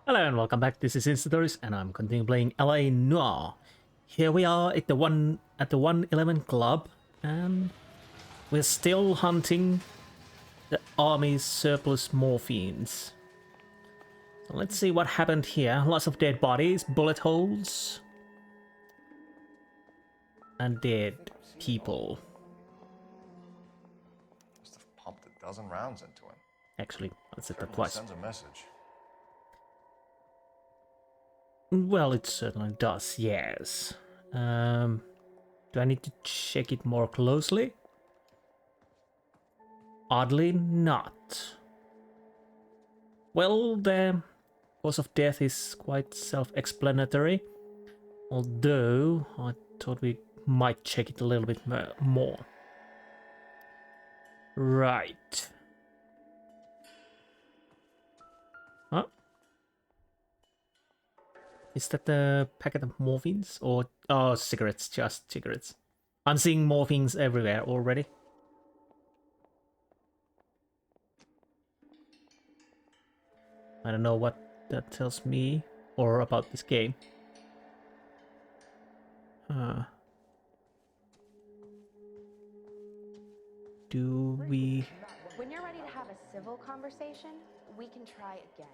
Hello and welcome back. This is Insti and I'm continuing playing L.A Noire. Here we are at the 111 Club, and we're still hunting the army's surplus morphines. So let's see what happened here. Lots of dead bodies, bullet holes, and dead people. Must have pumped a dozen rounds into him. Actually, let's hit that Certainly twice. sends a message. Well, it certainly does, yes. Do I need to check it more closely? Oddly not. Well, the cause of death is quite self-explanatory, although I thought we might check it a little bit more. Right. Huh? Is that the packet of morphines? Or... oh, cigarettes, just cigarettes. I'm seeing morphines everywhere already. I don't know what that tells me or about this game. Do we... When you're ready to have a civil conversation, we can try again.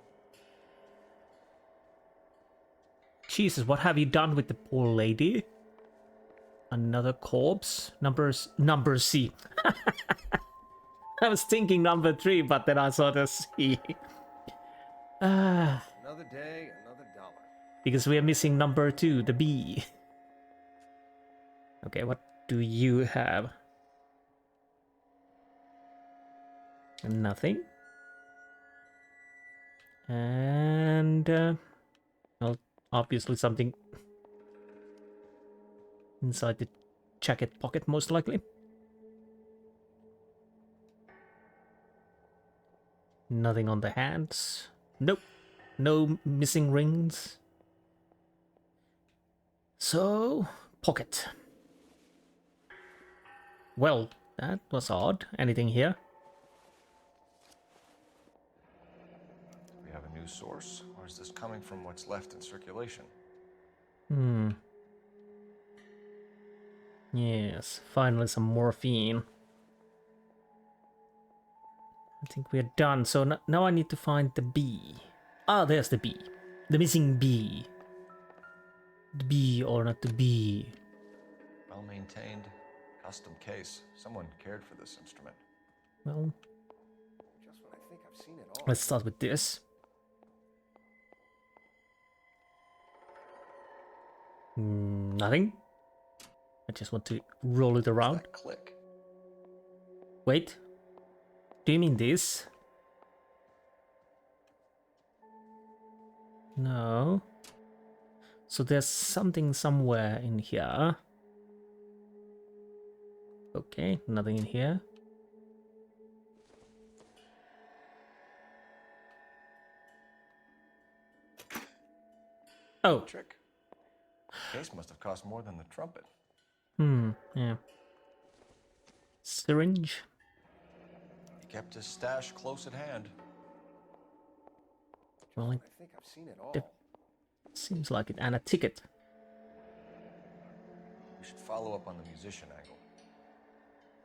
Jesus, what have you done with the poor lady? Another corpse? Number C. I was thinking number 3, but then I saw the C. Another day, another dollar. Because we are missing number 2, the B. Okay, what do you have? Nothing. And, well, obviously something inside the jacket pocket, most likely. Nothing on the hands. Nope. No missing rings. So, pocket. Well, that was odd. Anything here? We have a new source, or is this coming from what's left in circulation? Yes, finally some morphine. I think we're done. So now I need to find the B. Ah, there's the B. The missing B. The B or not the B. Well maintained, custom case. Someone cared for this instrument. Well, Just when I think I've seen it all. let's start with this. Nothing. I just want to roll it around. That click. Wait. Do you mean this? No. So there's something somewhere in here. Okay, nothing in here. Oh. Trick. Case must have cost more than the trumpet. Yeah. Syringe. He kept his stash close at hand. Well, I think I've seen it all. seems like it. And a ticket. We should follow up on the musician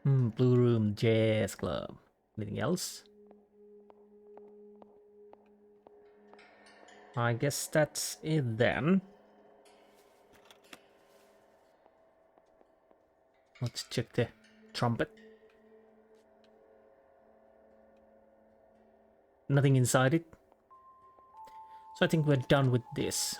angle. Blue Room Jazz Club. Anything else? I guess that's it then. Let's check the trumpet. Nothing inside it. So I think we're done with this.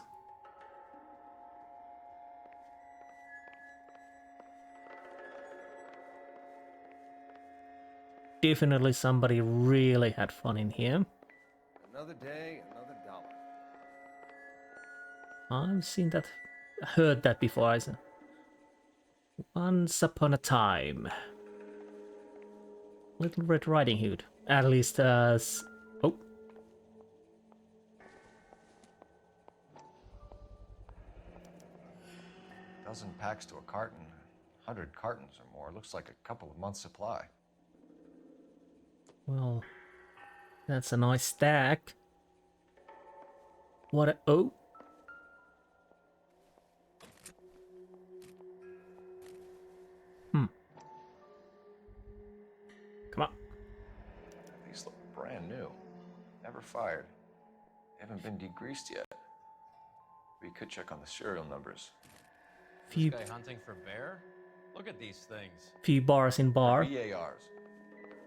Definitely somebody really had fun in here. Another day, another dollar. I've seen that, heard that before. I said, once upon a time. Little Red Riding Hood. At least, oh. Dozen packs to a carton. 100 cartons or more. Looks like a couple of months' supply. Well, that's a nice stack. What a... Oh. Come on. These look brand new. Never fired. They haven't been degreased yet. We could check on the serial numbers. Few, This guy hunting for bear? Look at these things. few bars in bar. BARs.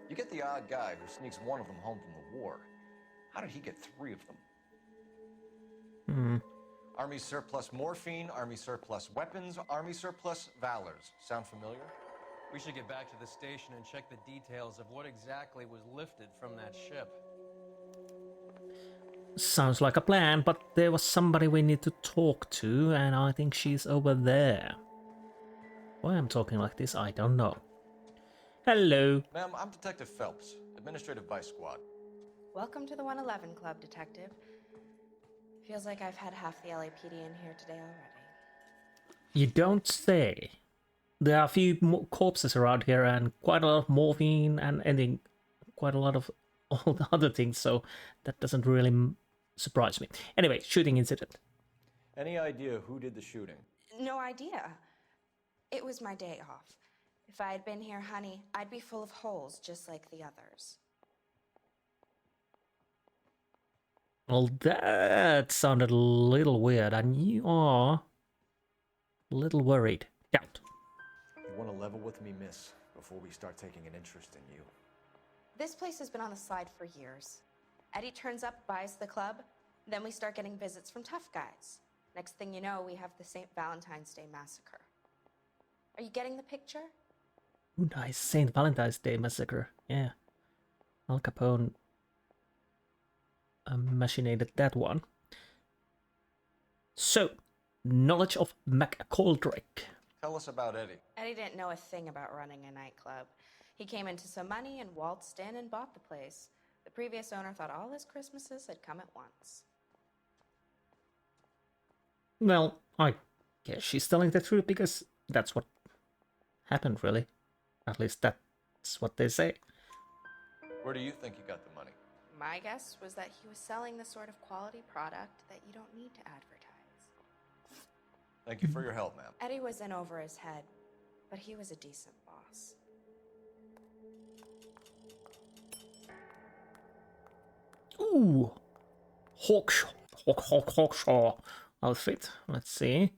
You get the odd guy who sneaks one of them home from the war. How did he get 3 of them? Army surplus morphine, Army surplus weapons, Army surplus valors. Sound familiar? We should get back to the station and check the details of what exactly was lifted from that ship. Sounds like a plan, but there was somebody we need to talk to, and I think she's over there. Why I'm talking like this, I don't know. Hello. Ma'am, I'm Detective Phelps, Administrative Vice Squad. Welcome to the 111 Club, Detective. Feels like I've had half the LAPD in here today already. You don't say. There are a few corpses around here and quite a lot of morphine and ending quite a lot of all the other things, so that doesn't really surprise me. Anyway, shooting incident. Any idea who did the shooting? No idea. It was my day off. If I had been here, honey, I'd be full of holes just like the others. Well, that sounded a little weird, and you are a little worried. Doubt. You want to level with me, miss, before we start taking an interest in you. This place has been on the slide for years. Eddie turns up, buys the club, then we start getting visits from tough guys. Next thing you know, we have the St. Valentine's Day Massacre. Are you getting the picture? Ooh, nice. St. Valentine's Day Massacre. Yeah. Al Capone machinated that one. So, knowledge of McColdrick. Tell us about Eddie. Eddie didn't know a thing about running a nightclub. He came into some money and waltzed in and bought the place. The previous owner thought all his Christmases had come at once. Well, I guess she's telling the truth because that's what happened, really. At least that's what they say. Where do you think he got the money? My guess was that he was selling the sort of quality product that you don't need to advertise. Thank you for your help, ma'am. Eddie was in over his head, but he was a decent boss. Ooh! Hawkshaw outfit. Let's see.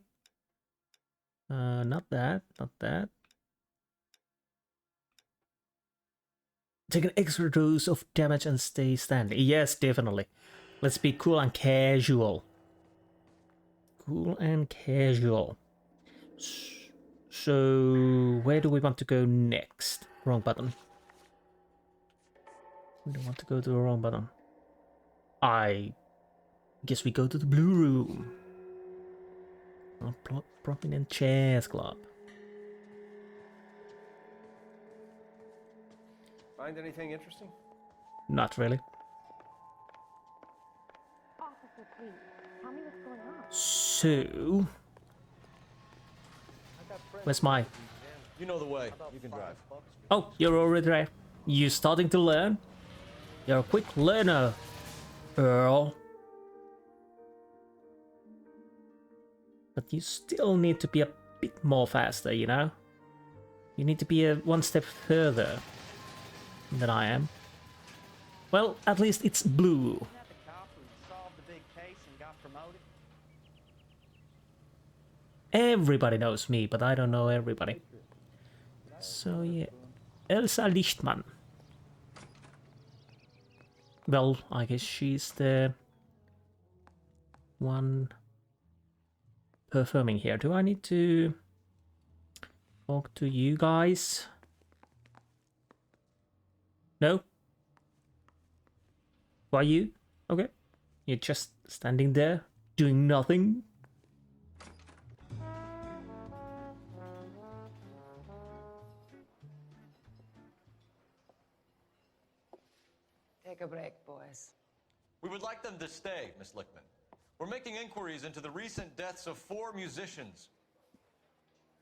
Not that, not that. Take an extra dose of damage and stay standing. Yes, definitely. Let's be cool and casual. Cool and casual. So, where do we want to go next? Wrong button. We don't want to go to the wrong button. I guess we go to the blue room. Prominent Chairs Club. Find anything interesting? Not really. Officer, please, tell me what's going on. So, where's my... You know the way. You can drive. Oh, you're already there. You starting to learn? You're a quick learner, Earl. But you still need to be a bit more faster, you know? You need to be one step further than I am. Well, at least it's blue. Isn't that the cop who solved the big case and got promoted? Everybody knows me, but I don't know everybody. So yeah, Elsa Lichtmann. Well, I guess she's the one performing here. Do I need to talk to you guys? No? Why you? Okay. You're just standing there, doing nothing. Take a break, boys. We would like them to stay, Miss Lichtman. We're making inquiries into the recent deaths of 4 musicians.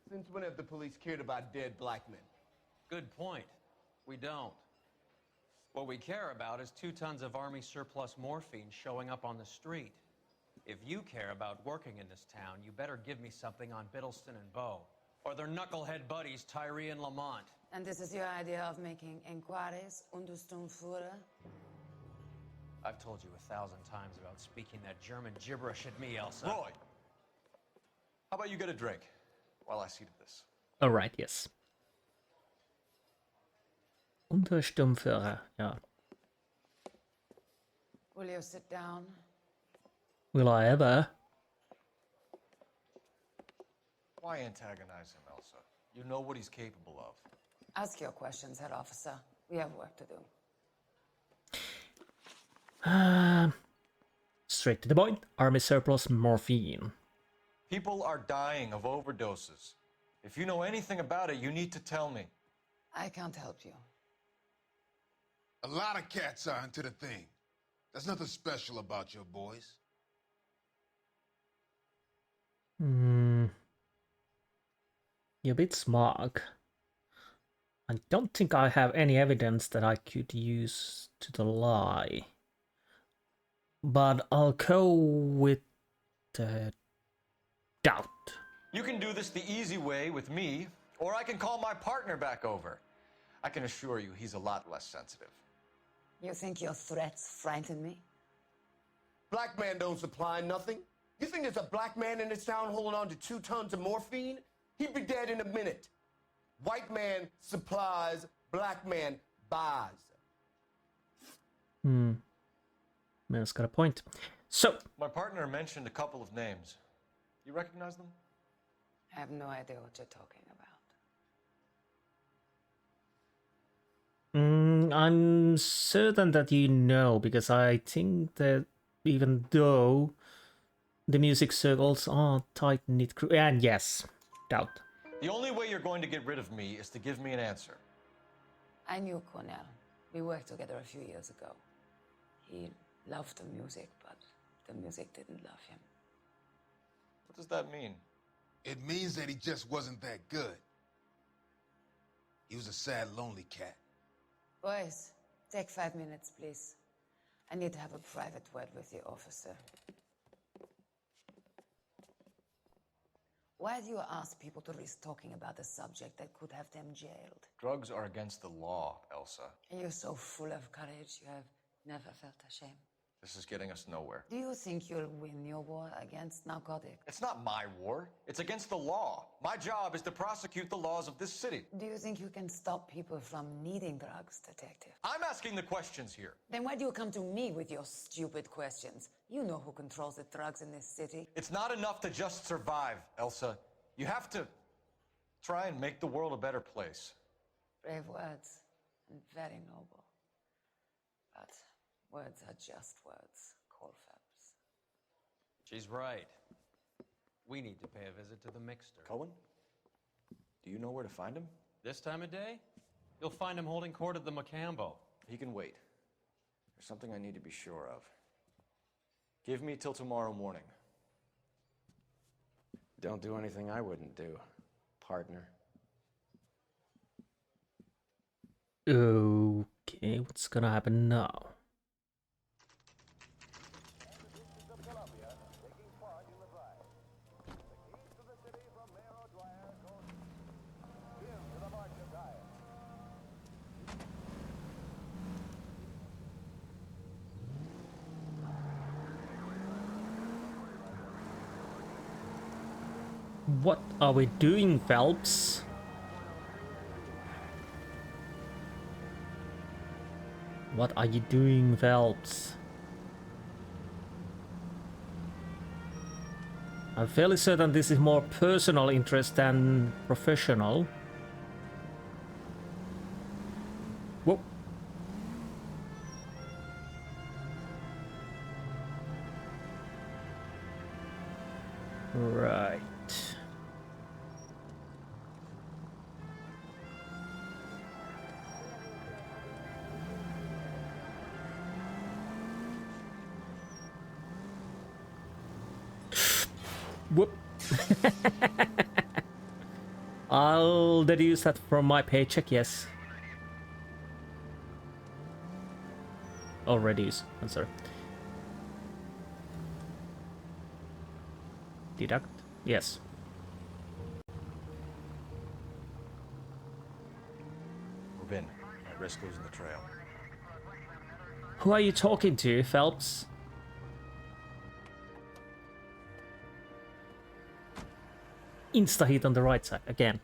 Since when have the police cared about dead black men? Good point. We don't. What we care about is 2 tons of Army surplus morphine showing up on the street. If you care about working in this town, you better give me something on Biddleston and Bow, or their knucklehead buddies Tyree and Lamont. And this is your idea of making enquiries, Untersturmführer? I've told you 1,000 times about speaking that German gibberish at me, Elsa. Roy! How about you get a drink while I see to this? Alright, yes. Untersturmführer, yeah. Will you sit down? Will I ever? Why antagonize him, Elsa? You know what he's capable of. Ask your questions, head officer. We have work to do. Straight to the point. Army surplus morphine. People are dying of overdoses. If you know anything about it, you need to tell me. I can't help you. A lot of cats are into the thing. There's nothing special about your boys. You're a bit smug. I don't think I have any evidence that I could use to the lie. But I'll go with doubt. You can do this the easy way with me, or I can call my partner back over. I can assure you he's a lot less sensitive. You think your threats frighten me? Black man don't supply nothing. You think there's a black man in this town holding on to 2 tons of morphine? He'd be dead in a minute. White man supplies, black man buys. Man's got a point. So, My partner mentioned a couple of names. You recognize them? I have no idea what you're talking about. I'm certain that you know, because I think that even though the music circles are tight-knit crew, and yes, doubt. The only way you're going to get rid of me is to give me an answer. I knew Cornell. We worked together a few years ago. He loved the music, but the music didn't love him. What does that mean? It means that he just wasn't that good. He was a sad, lonely cat. Boys, take 5 minutes, please. I need to have a private word with you, officer. Why do you ask people to risk talking about a subject that could have them jailed? Drugs are against the law, Elsa. And you're so full of courage, you have never felt ashamed. This is getting us nowhere. Do you think you'll win your war against narcotics? It's not my war. It's against the law. My job is to prosecute the laws of this city. Do you think you can stop people from needing drugs, detective? I'm asking the questions here. Then why do you come to me with your stupid questions? You know who controls the drugs in this city. It's not enough to just survive, Elsa. You have to try and make the world a better place. Brave words, and very noble. But words are just words, Cole Phelps. She's right. We need to pay a visit to the mixer. Cohen? Do you know where to find him? This time of day, you'll find him holding court at the Macambo. He can wait. There's something I need to be sure of. Give me till tomorrow morning. Don't do anything I wouldn't do, partner. Okay, what's gonna happen now? What are we doing, Phelps? What are you doing, Phelps? I'm fairly certain this is more personal interest than professional. Whoa. Right. Whoop. I'll deduce that from my paycheck, yes. I'll reduce, I'm sorry. Deduct? Yes. Move in. My wrist goes in the trail. Who are you talking to, Phelps? Insta hit on the right side again.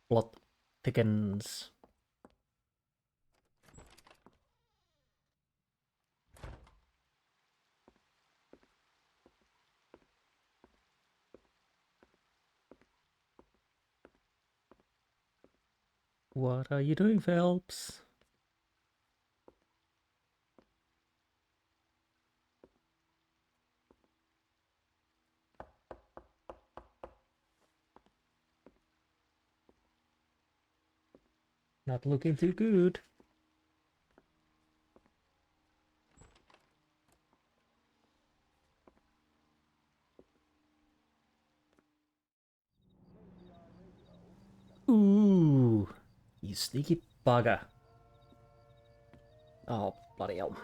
Plot thickens. What are you doing, Phelps? Not looking too good. Ooh, you sneaky bugger. Oh, bloody hell.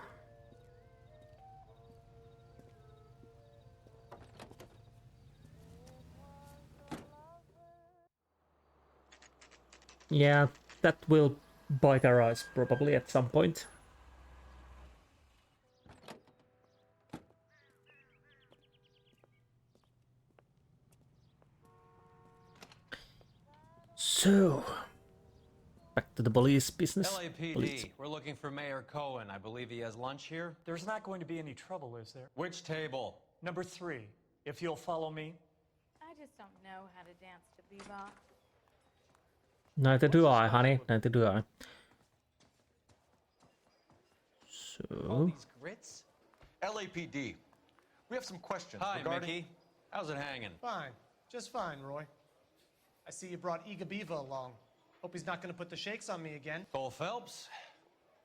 Yeah, that will bite our eyes probably at some point. So, back to the police business. LAPD, we're looking for Mayor Cohen. I believe he has lunch here. There's not going to be any trouble, is there? Which table? Number 3, if you'll follow me. I just don't know how to dance to bebop. Neither do I, honey. Neither do I. All So, these grits? LAPD. We have some questions Hi, regarding... Mickey. How's it hanging? Fine. Just fine, Roy. I see you brought Eager Beaver along. Hope he's not going to put the shakes on me again. Cole Phelps,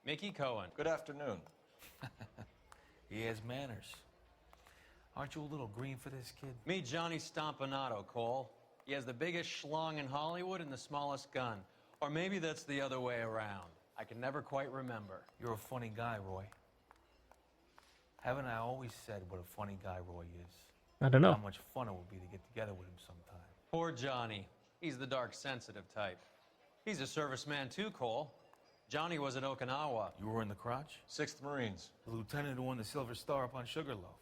Mickey Cohen. Good afternoon. He has manners. Aren't you a little green for this kid? Meet Johnny Stompanato, Cole. He has the biggest schlong in Hollywood and the smallest gun. Or maybe that's the other way around. I can never quite remember. You're a funny guy, Roy. Haven't I always said what a funny guy Roy is? I don't know. How much fun it would be to get together with him sometime. Poor Johnny. He's the dark, sensitive type. He's a serviceman too, Cole. Johnny was at Okinawa. You were in the crotch? 6th Marines. The lieutenant who won the Silver Star up on Sugarloaf.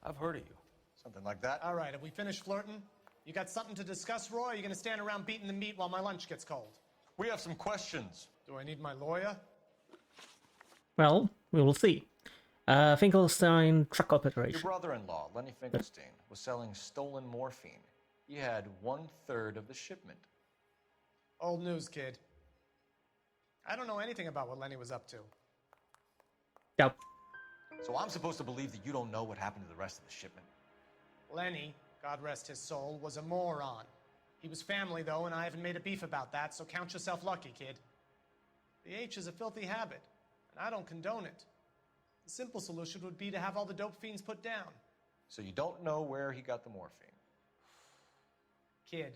I've heard of you. Something like that. All right, have we finished flirting? You got something to discuss, Roy, or are you going to stand around beating the meat while my lunch gets cold? We have some questions. Do I need my lawyer? Well, we will see. Finkelstein truck Your operation. brother-in-law, Lenny Finkelstein, was selling stolen morphine. He had 1/3 of the shipment. Old news, kid. I don't know anything about what Lenny was up to. Yep. So I'm supposed to believe that you don't know what happened to the rest of the shipment? Lenny, God rest his soul, was a moron. He was family, though, and I haven't made a beef about that, so count yourself lucky, kid. The H is a filthy habit, and I don't condone it. The simple solution would be to have all the dope fiends put down. So you don't know where he got the morphine? Kid,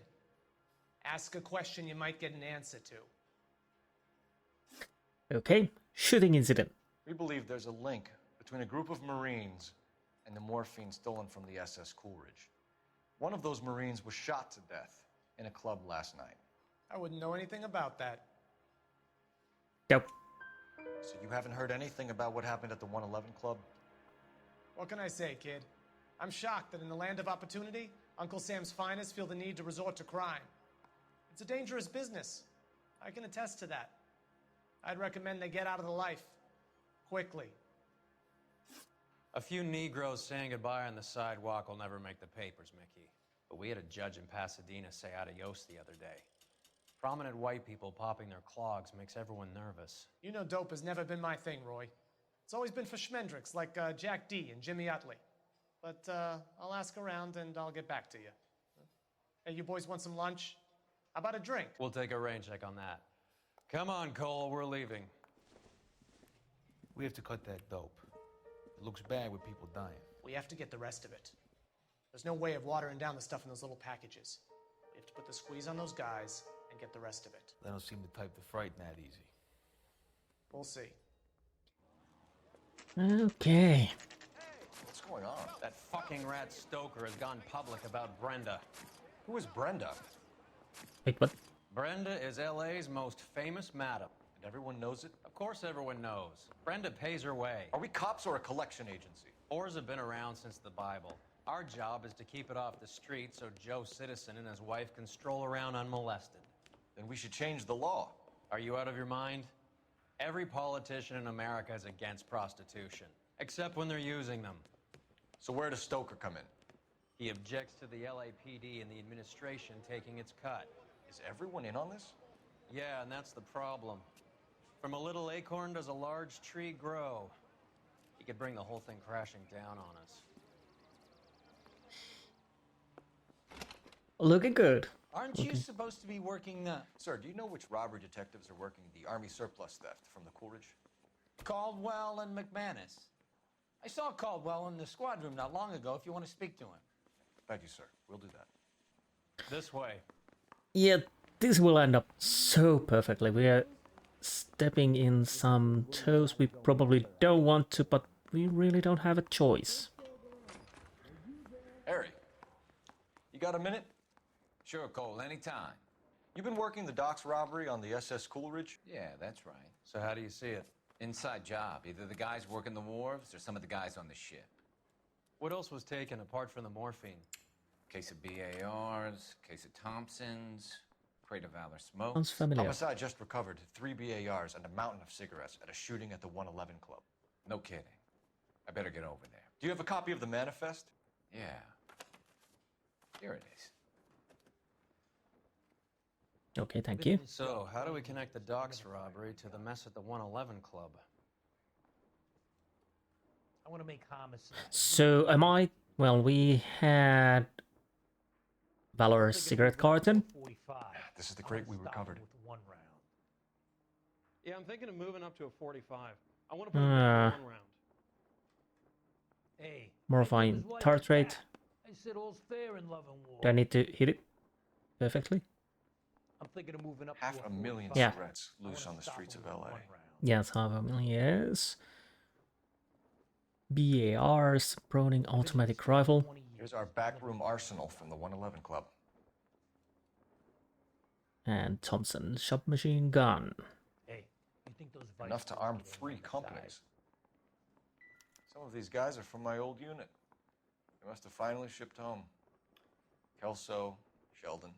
ask a question you might get an answer to. Okay. Shooting incident. We believe there's a link between a group of Marines and the morphine stolen from the SS Coolidge. One of those Marines was shot to death in a club last night. I wouldn't know anything about that. Yep. So you haven't heard anything about what happened at the 111 Club? What can I say, kid? I'm shocked that in the land of opportunity, Uncle Sam's finest feel the need to resort to crime. It's a dangerous business. I can attest to that. I'd recommend they get out of the life. Quickly. A few Negroes saying goodbye on the sidewalk will never make the papers, Mickey. But we had a judge in Pasadena say adios the other day. Prominent white people popping their clogs makes everyone nervous. You know dope has never been my thing, Roy. It's always been for schmendricks like Jack D. and Jimmy Utley. But I'll ask around and I'll get back to you. Hey, you boys want some lunch? How about a drink? We'll take a rain check on that. Come on, Cole, we're leaving. We have to cut that dope. It looks bad with people dying. We have to get the rest of it. There's no way of watering down the stuff in those little packages. We have to put the squeeze on those guys and get the rest of it. They don't seem the type to frighten that easy. We'll see. Okay. What's going on? That fucking rat Stoker has gone public about Brenda. Who is Brenda? Wait, what? Brenda is L.A.'s most famous madam. And everyone knows it? Of course everyone knows. Brenda pays her way. Are we cops or a collection agency? Whores have been around since the Bible. Our job is to keep it off the street so Joe Citizen and his wife can stroll around unmolested. Then we should change the law. Are you out of your mind? Every politician in America is against prostitution, except when they're using them. So where does Stoker come in? He objects to the LAPD and the administration taking its cut. Is everyone in on this? Yeah, and that's the problem. From a little acorn does a large tree grow. He could bring the whole thing crashing down on us. Looking good. Aren't you supposed to be working, Sir, do you know which robbery detectives are working the Army surplus theft from the Coolidge? Caldwell and McManus? I saw Caldwell in the squad room not long ago if you want to speak to him. Thank you, sir. We'll do that. This way. Yeah, this will end up so perfectly. We are stepping in some toes we probably don't want to, but we really don't have a choice. Harry, you got a minute? Sure, Cole, anytime. You've been working the docks robbery on the SS Coolidge? Yeah, that's right. So how do you see it? Inside job. Either the guys working the wharves or some of the guys on the ship. What else was taken apart from the morphine? Case of BARs, case of Thompsons, crate of Valor smokes. Sounds familiar. Homicide just recovered 3 BARs and a mountain of cigarettes at a shooting at the 111 Club. No kidding. I better get over there. Do you have a copy of the manifest? Yeah. Here it is. Okay, thank you. So, how do we connect the docks robbery to the mess at the 111 Club? I want to make homicide. So, am I... Well, we had... Valor's cigarette carton. This is the crate we recovered. Yeah, I'm thinking of moving up to a 45. I want to put it in 1 round. Hey, Morphine tartrate. I said all's fair in love and war. Do I need to hit it perfectly? I'm thinking of moving up Half to a million Yeah. cigarettes loose on the streets of LA. Yes, half a million, yes. BARs, Browning automatic rifle. Here's our backroom arsenal from the 111 Club. And Thompson submachine gun. Hey, you think those Enough to arm 3 companies. Some of these guys are from my old unit. They must have finally shipped home. Kelso, Sheldon,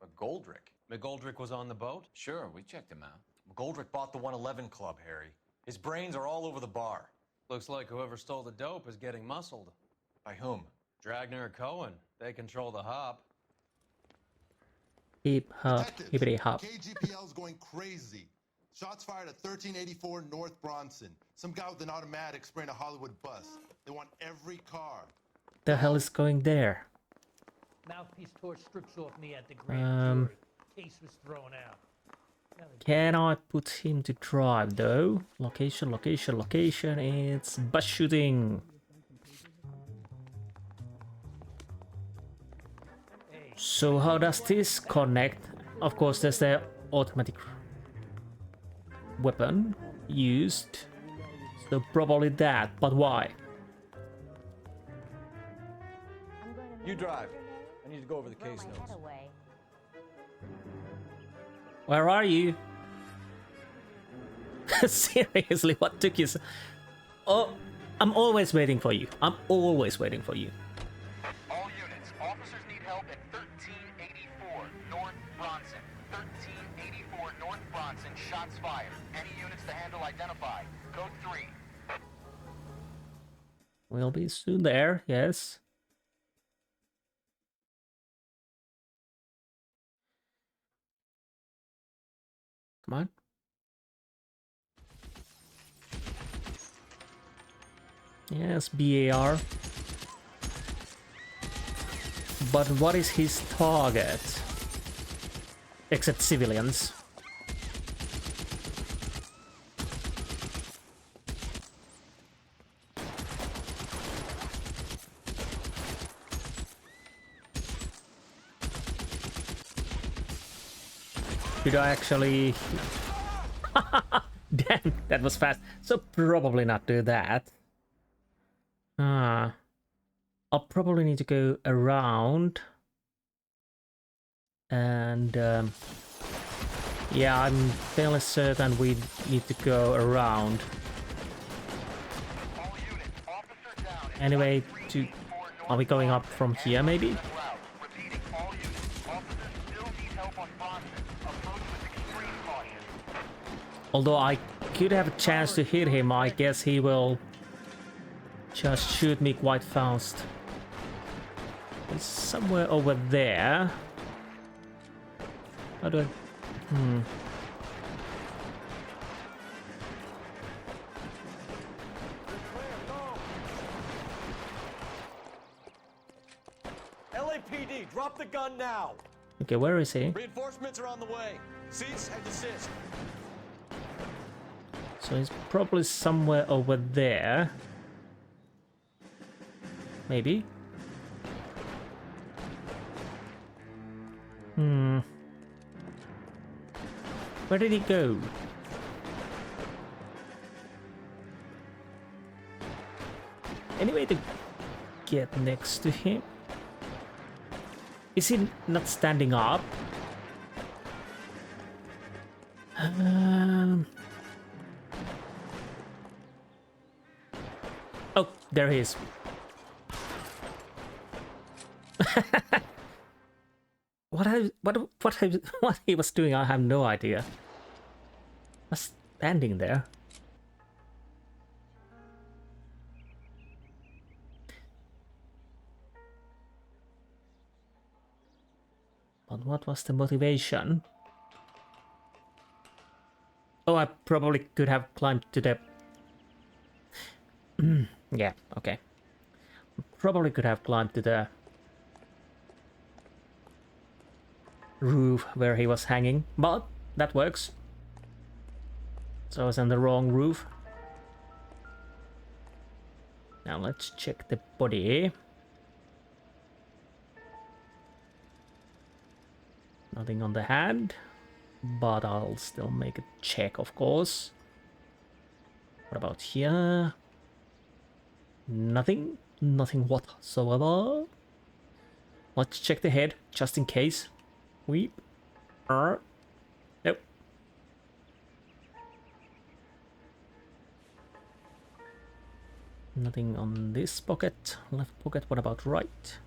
McGoldrick. McGoldrick was on the boat? Sure, we checked him out. McGoldrick bought the 111 Club, Harry. His brains are all over the bar. Looks like whoever stole the dope is getting muscled. By whom? Dragner or Cohen. They control the hop. Hip hop, hippity hop. KGPL's going crazy. Shots fired at 1384 North Bronson. Some guy with an automatic spraying a Hollywood bus. They want every car. The hell is going there? Mouthpiece torch strips off me at the grand jury. Case was thrown out. Can I put him to drive though? Location, location, location. It's bus shooting. So how does this connect? Of course, there's the automatic weapon used. So probably that, but why? You drive. I need to go over the case notes. Where are you? Seriously, what took you so... Oh, I'm always waiting for you. I'm always waiting for you. All units, officers need help at 1384 North Bronson. 1384 North Bronson, shots fired. Any units to handle identify. Code 3. We'll be soon there, yes. Come on. Yes, BAR. But what is his target? Except civilians. Did I actually... Damn, that was fast. So probably not do that. I'll probably need to go around. And yeah, I'm fairly certain we need to go around. Anyway, are we going up from here maybe? Although I could have a chance to hit him, I guess he will just shoot me quite fast. It's somewhere over there. How do I... LAPD, drop the gun now. Okay, where is he? Reinforcements are on the way. Cease and desist. So he's probably somewhere over there. Maybe. Where did he go? Any way to get next to him? Is he not standing up? Oh, there he is. What he was doing, I have no idea. Was standing there. But what was the motivation? Oh, I probably could have climbed to the... yeah, okay. Probably could have climbed to the roof where he was hanging, but that works. So I was on the wrong roof. Now let's check the body. Nothing on the hand, but I'll still make a check, of course. What about here? Nothing. Nothing whatsoever. Let's check the head, just in case. Nope. Nothing on this pocket. Left pocket, what about right?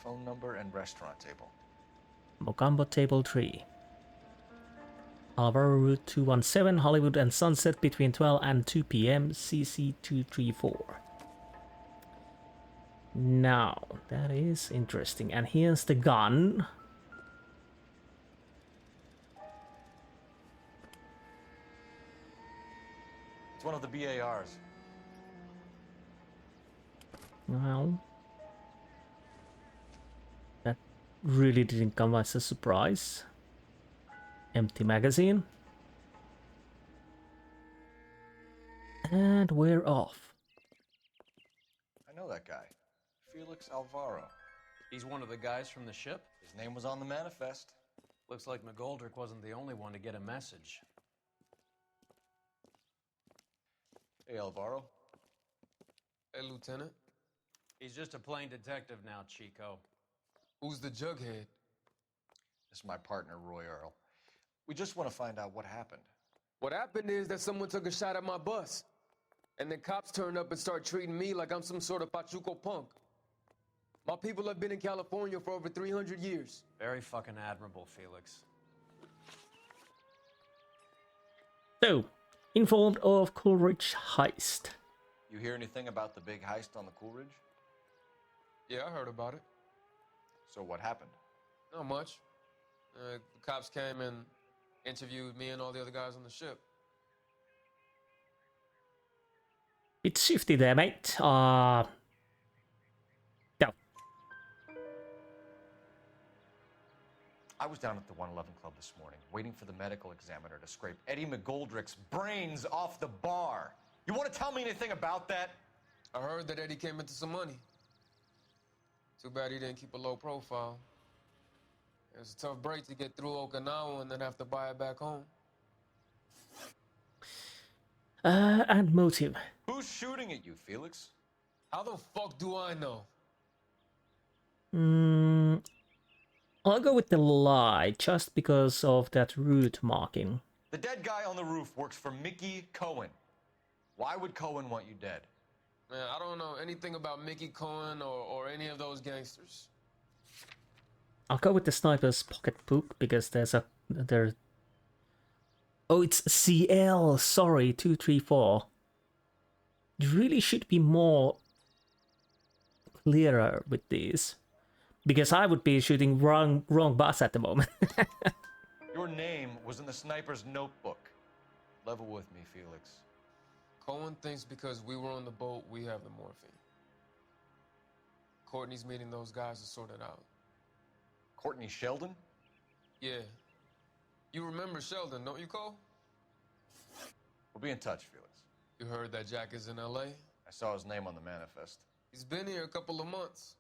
Phone number and restaurant table. Mocambo table 3. Alvaro Route 217, Hollywood and Sunset between 12 and 2 p.m. CC 234. Now, that is interesting. And here's the gun. It's one of the BARs. Well, that really didn't come as a surprise. Empty magazine. And we're off. I know that guy. Felix Alvaro. He's one of the guys from the ship? His name was on the manifest. Looks like McGoldrick wasn't the only one to get a message. Hey, Alvaro. Hey, Lieutenant. He's just a plain detective now, Chico. Who's the jughead? This is my partner, Roy Earl. We just want to find out what happened. What happened is that someone took a shot at my bus. And then cops turned up and start treating me like I'm some sort of Pachuco punk. My people have been in California for over 300 years. Very fucking admirable, Felix. So, informed of Coolridge heist. You hear anything about the big heist on the Coolridge? Yeah, I heard about it. So what happened? Not much. The cops came and interviewed me and all the other guys on the ship. Bit shifty there, mate. I was down at the 111 Club this morning, waiting for the medical examiner to scrape Eddie McGoldrick's brains off the bar. You want to tell me anything about that? I heard that Eddie came into some money. Too bad he didn't keep a low profile. It was a tough break to get through Okinawa and then have to buy it back home. And motive. Who's shooting at you, Felix? How the fuck do I know? I'll go with the lie, just because of that route marking. The dead guy on the roof works for Mickey Cohen. Why would Cohen want you dead? Man, I don't know anything about Mickey Cohen or any of those gangsters. I'll go with the sniper's pocketbook because there. Oh, it's CL. Sorry, 234. You really should be more clearer with these, because I would be shooting wrong bus at the moment. Your name was in the sniper's notebook. Level with me, Felix. Cohen thinks because we were on the boat, we have the morphine. Courtney's meeting those guys to sort it out. Courtney Sheldon? Yeah. You remember Sheldon, don't you, Cole? We'll be in touch, Felix. You heard that Jack is in L.A.? I saw his name on the manifest. He's been here a couple of months.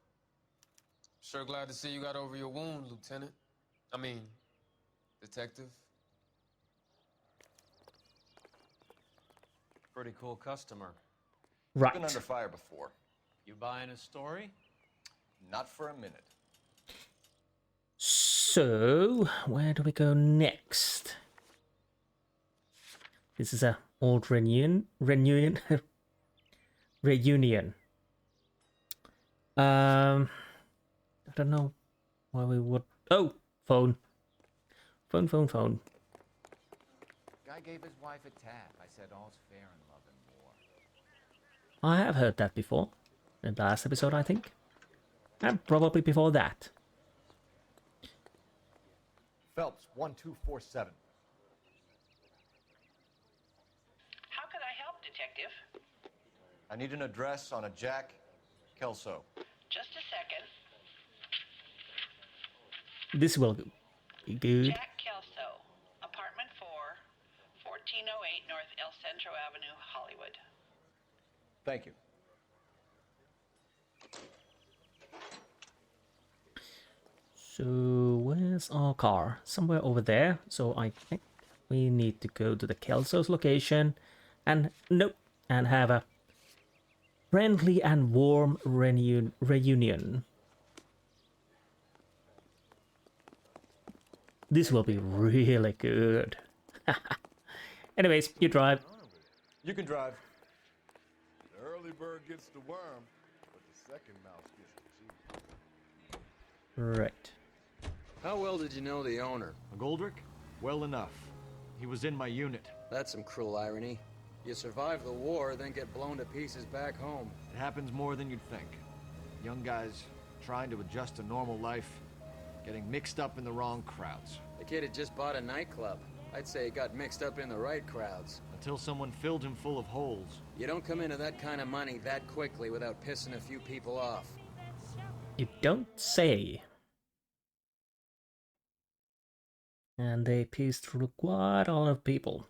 Sure glad to see you got over your wound, Lieutenant. I mean, Detective. Pretty cool customer. Right. Been under fire before. You buying his story? Not for a minute. So, where do we go next? This is a old reunion. I don't know why we would. Oh, phone. Phone. Guy gave his wife a tap. I said all's fair in love and war. I have heard that before. In the last episode, I think. And probably before that. Phelps, 1247. How can I help, Detective? I need an address on a Jack Kelso. Just a second. This will be good. Jack Kelso, apartment 4, 1408 North El Centro Avenue, Hollywood. Thank you. So, where's our car? Somewhere over there. So I think we need to go to the Kelso's location. And, nope, and have a friendly and warm reunion. This will be really good. Anyways, you drive. You can drive. The early bird gets the worm, but the second mouse gets the cheese. Right. How well did you know the owner? McGoldrick? Well enough. He was in my unit. That's some cruel irony. You survive the war, then get blown to pieces back home. It happens more than you'd think. Young guys trying to adjust to normal life, getting mixed up in the wrong crowds. The kid had just bought a nightclub. I'd say he got mixed up in the right crowds. Until someone filled him full of holes. You don't come into that kind of money that quickly without pissing a few people off. You don't say. And they pissed through quite a lot of people.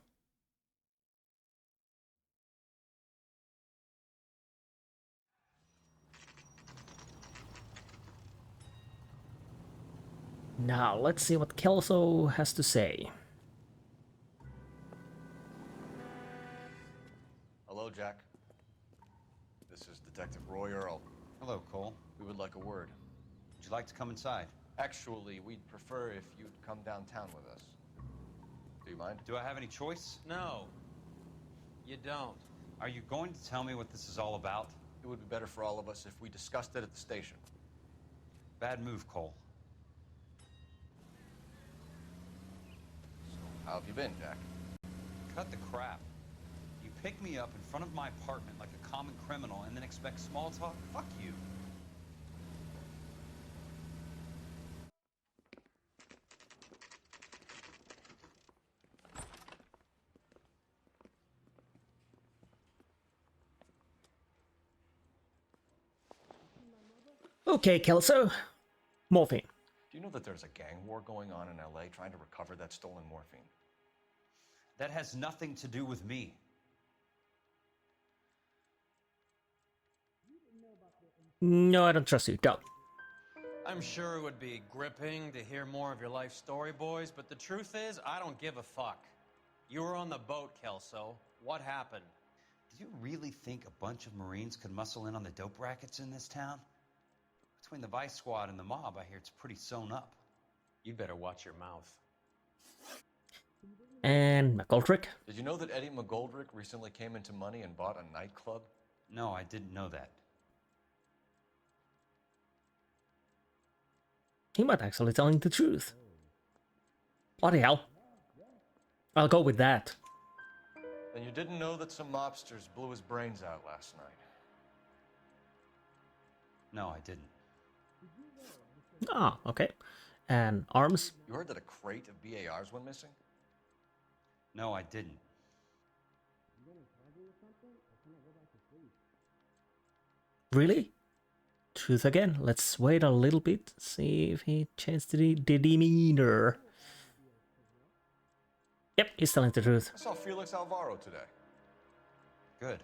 Now, let's see what Kelso has to say. Hello, Jack. This is Detective Roy Earl. Hello, Cole. We would like a word. Would you like to come inside? Actually, we'd prefer if you'd come downtown with us. Do you mind? Do I have any choice? No, you don't. Are you going to tell me what this is all about? It would be better for all of us if we discussed it at the station. Bad move, Cole. How have you been, Jack? Cut the crap. You pick me up in front of my apartment like a common criminal and then expect small talk? Fuck you. Okay, Kelso. Morphine. Do you know that there's a gang war going on in L.A. trying to recover that stolen morphine? That has nothing to do with me. No, I don't trust you. Go. I'm sure it would be gripping to hear more of your life story, boys, but the truth is, I don't give a fuck. You were on the boat, Kelso. What happened? Do you really think a bunch of Marines could muscle in on the dope rackets in this town? Between the Vice Squad and the mob, I hear it's pretty sewn up. You'd better watch your mouth. And McGoldrick. Did you know that Eddie McGoldrick recently came into money and bought a nightclub? No, I didn't know that. He might actually telling the truth. Bloody hell. I'll go with that. Then you didn't know that some mobsters blew his brains out last night? No, I didn't. Ah, okay. And arms? You heard that a crate of BARs went missing? No, I didn't. Really? Truth again. Let's wait a little bit. See if he changed the demeanor. Yep, he's telling the truth. I saw Felix Alvaro today. Good.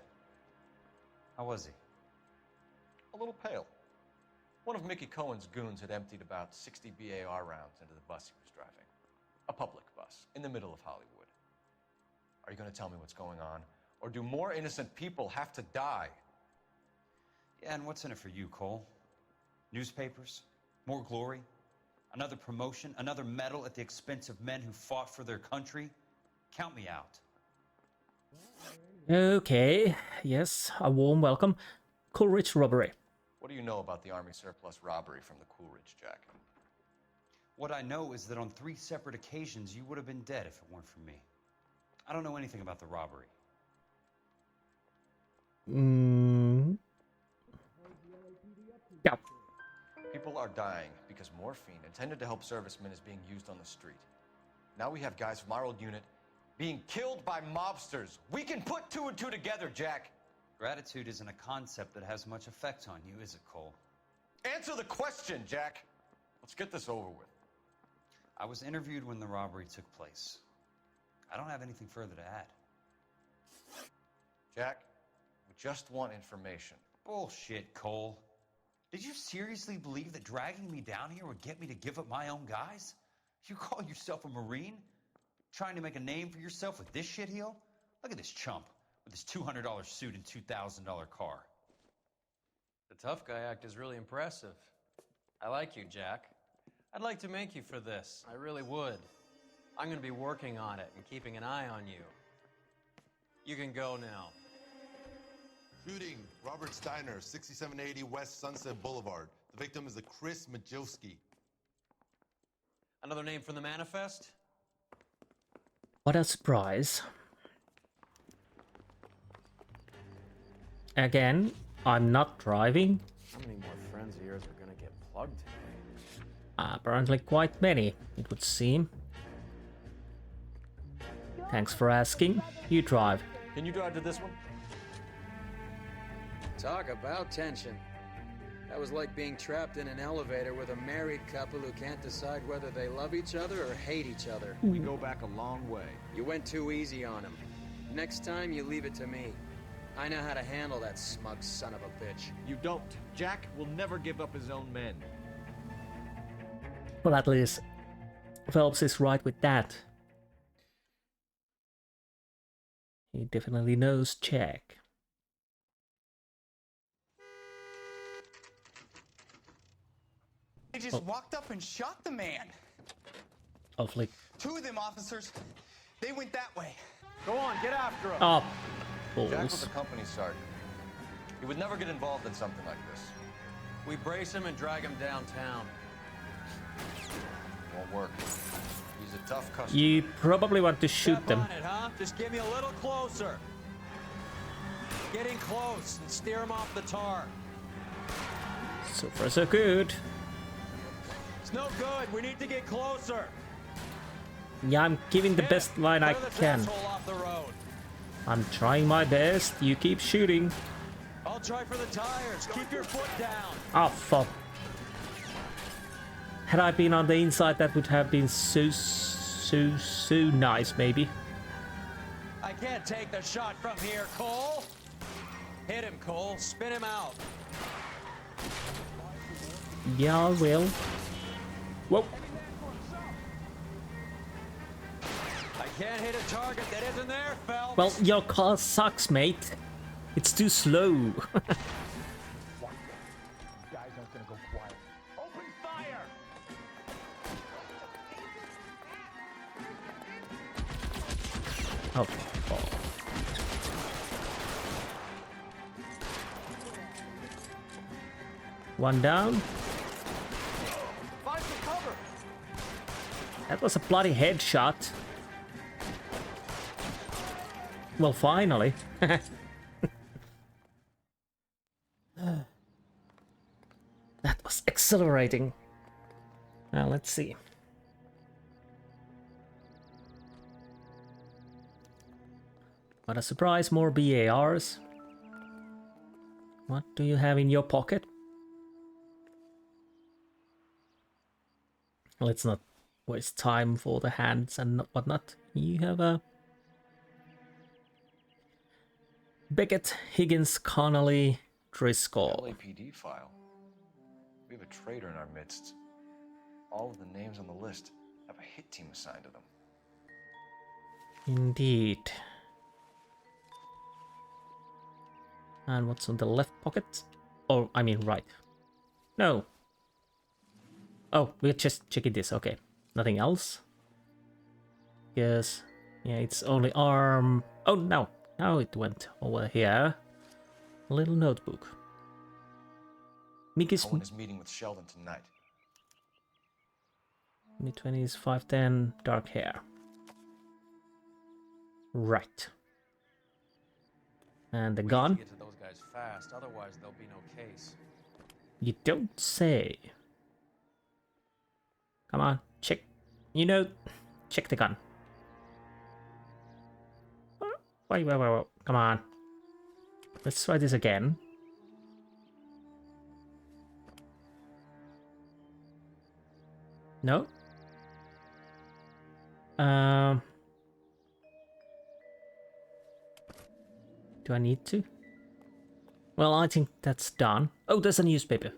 How was he? A little pale. One of Mickey Cohen's goons had emptied about 60 BAR rounds into the bus he was driving. A public bus, in the middle of Hollywood. Are you going to tell me what's going on? Or do more innocent people have to die? Yeah, and what's in it for you, Cole? Newspapers? More glory? Another promotion? Another medal at the expense of men who fought for their country? Count me out. Okay, yes, a warm welcome. Coolridge robbery. What do you know about the Army surplus robbery from the Coolridge, Jack? What I know is that on 3 separate occasions you would have been dead if it weren't for me. I don't know anything about the robbery. Yeah. People are dying because morphine intended to help servicemen is being used on the street. Now we have guys from our old unit being killed by mobsters. We can put 2 and 2 together, Jack. Gratitude isn't a concept that has much effect on you, is it, Cole? Answer the question, Jack. Let's get this over with. I was interviewed when the robbery took place. I don't have anything further to add. Jack, we just want information. Bullshit, Cole. Did you seriously believe that dragging me down here would get me to give up my own guys? You call yourself a Marine? Trying to make a name for yourself with this shitheel? Look at this chump with his $200 suit and $2,000 car. The tough guy act is really impressive. I like you, Jack. I'd like to make you for this. I really would. I'm going to be working on it and keeping an eye on you. You can go now. Shooting, Robert Steiner, 6780 West Sunset Boulevard. The victim is a Chris Majowski. Another name from the manifest? What a surprise. Again, I'm not driving. How many more friends of yours are gonna get plugged today? Apparently quite many, it would seem. Thanks for asking. You drive. Can you drive to this one? Talk about tension. That was like being trapped in an elevator with a married couple who can't decide whether they love each other or hate each other. We go back a long way. You went too easy on him. Next time, you leave it to me. I know how to handle that smug son of a bitch. You don't. Jack will never give up his own men. Well, at least Phelps is right with that. He definitely knows Jack. They just walked up and shot the man. Hopefully. 2 of them officers, they went that way. Go on, get after him. Oh, Jack was balls. a company sergeant. He would never get involved in something like this. We brace him and drag him downtown. Won't work. He's a tough customer. You probably want to shoot Step them. on it, huh? Just get me a little closer. Get in close and steer him off the tar. So far, so good. It's no good. We need to get closer. Yeah, I'm giving the best line I Clear this can. asshole off the road. I'm trying my best. You keep shooting. I'll try for the tires. Keep your foot down. Oh, fuck. Had I been on the inside, that would have been so nice, maybe. I can't take the shot from here, Cole. Hit him, Cole. Spin him out. Yeah, I will. Whoa. I can't hit a target that isn't there, Phelps. Well, your car sucks, mate. It's too slow. Guys aren't gonna go quiet. Open fire! Oh. One down. Find some cover. That was a bloody headshot. Well, finally. That was exhilarating. Now, let's see. What a surprise, more BARs. What do you have in your pocket? Let's not waste time for the hands and whatnot. You have a Beckett, Higgins, Connolly, Driscoll. LAPD file. We have a traitor in our midst. All of the names on the list have a hit team assigned to them. Indeed. And what's on the left pocket? Oh, I mean right. No. Oh, we're just checking this. Okay. Nothing else? Yes. Yeah, it's only arm. Oh, no. Now it went over here. A little notebook. Mickey's Cohen is meeting with Sheldon tonight. mid-20s, 5'10", dark hair. Right. And the gun? We need to get to those guys fast, otherwise there'll be no case. You don't say. Come on, check. You know, check the gun. Wait. Come on. Let's try this again. No? Do I need to? Well, I think that's done. Oh, there's a newspaper.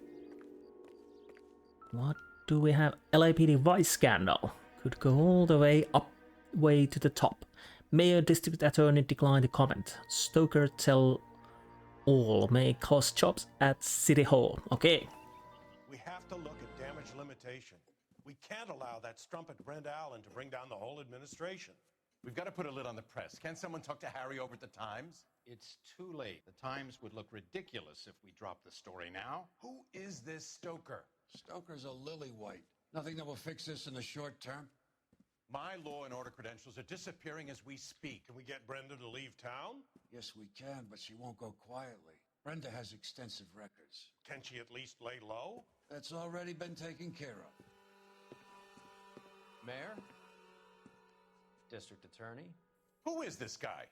What do we have? LAPD vice scandal. Could go all the way to the top. Mayor district attorney declined to comment. Stoker tell all may cost jobs at City Hall. Okay. We have to look at damage limitation. We can't allow that strumpet Brent Allen to bring down the whole administration. We've got to put a lid on the press. Can someone talk to Harry over at the Times? It's too late. The Times would look ridiculous if we dropped the story now. Who is this Stoker? Stoker's a lily-white. Nothing that will fix this in the short term. My law and order credentials are disappearing as we speak. Can we get Brenda to leave town? Yes, we can, but she won't go quietly. Brenda has extensive records. Can she at least lay low? That's already been taken care of. Mayor? District Attorney? Who is this guy?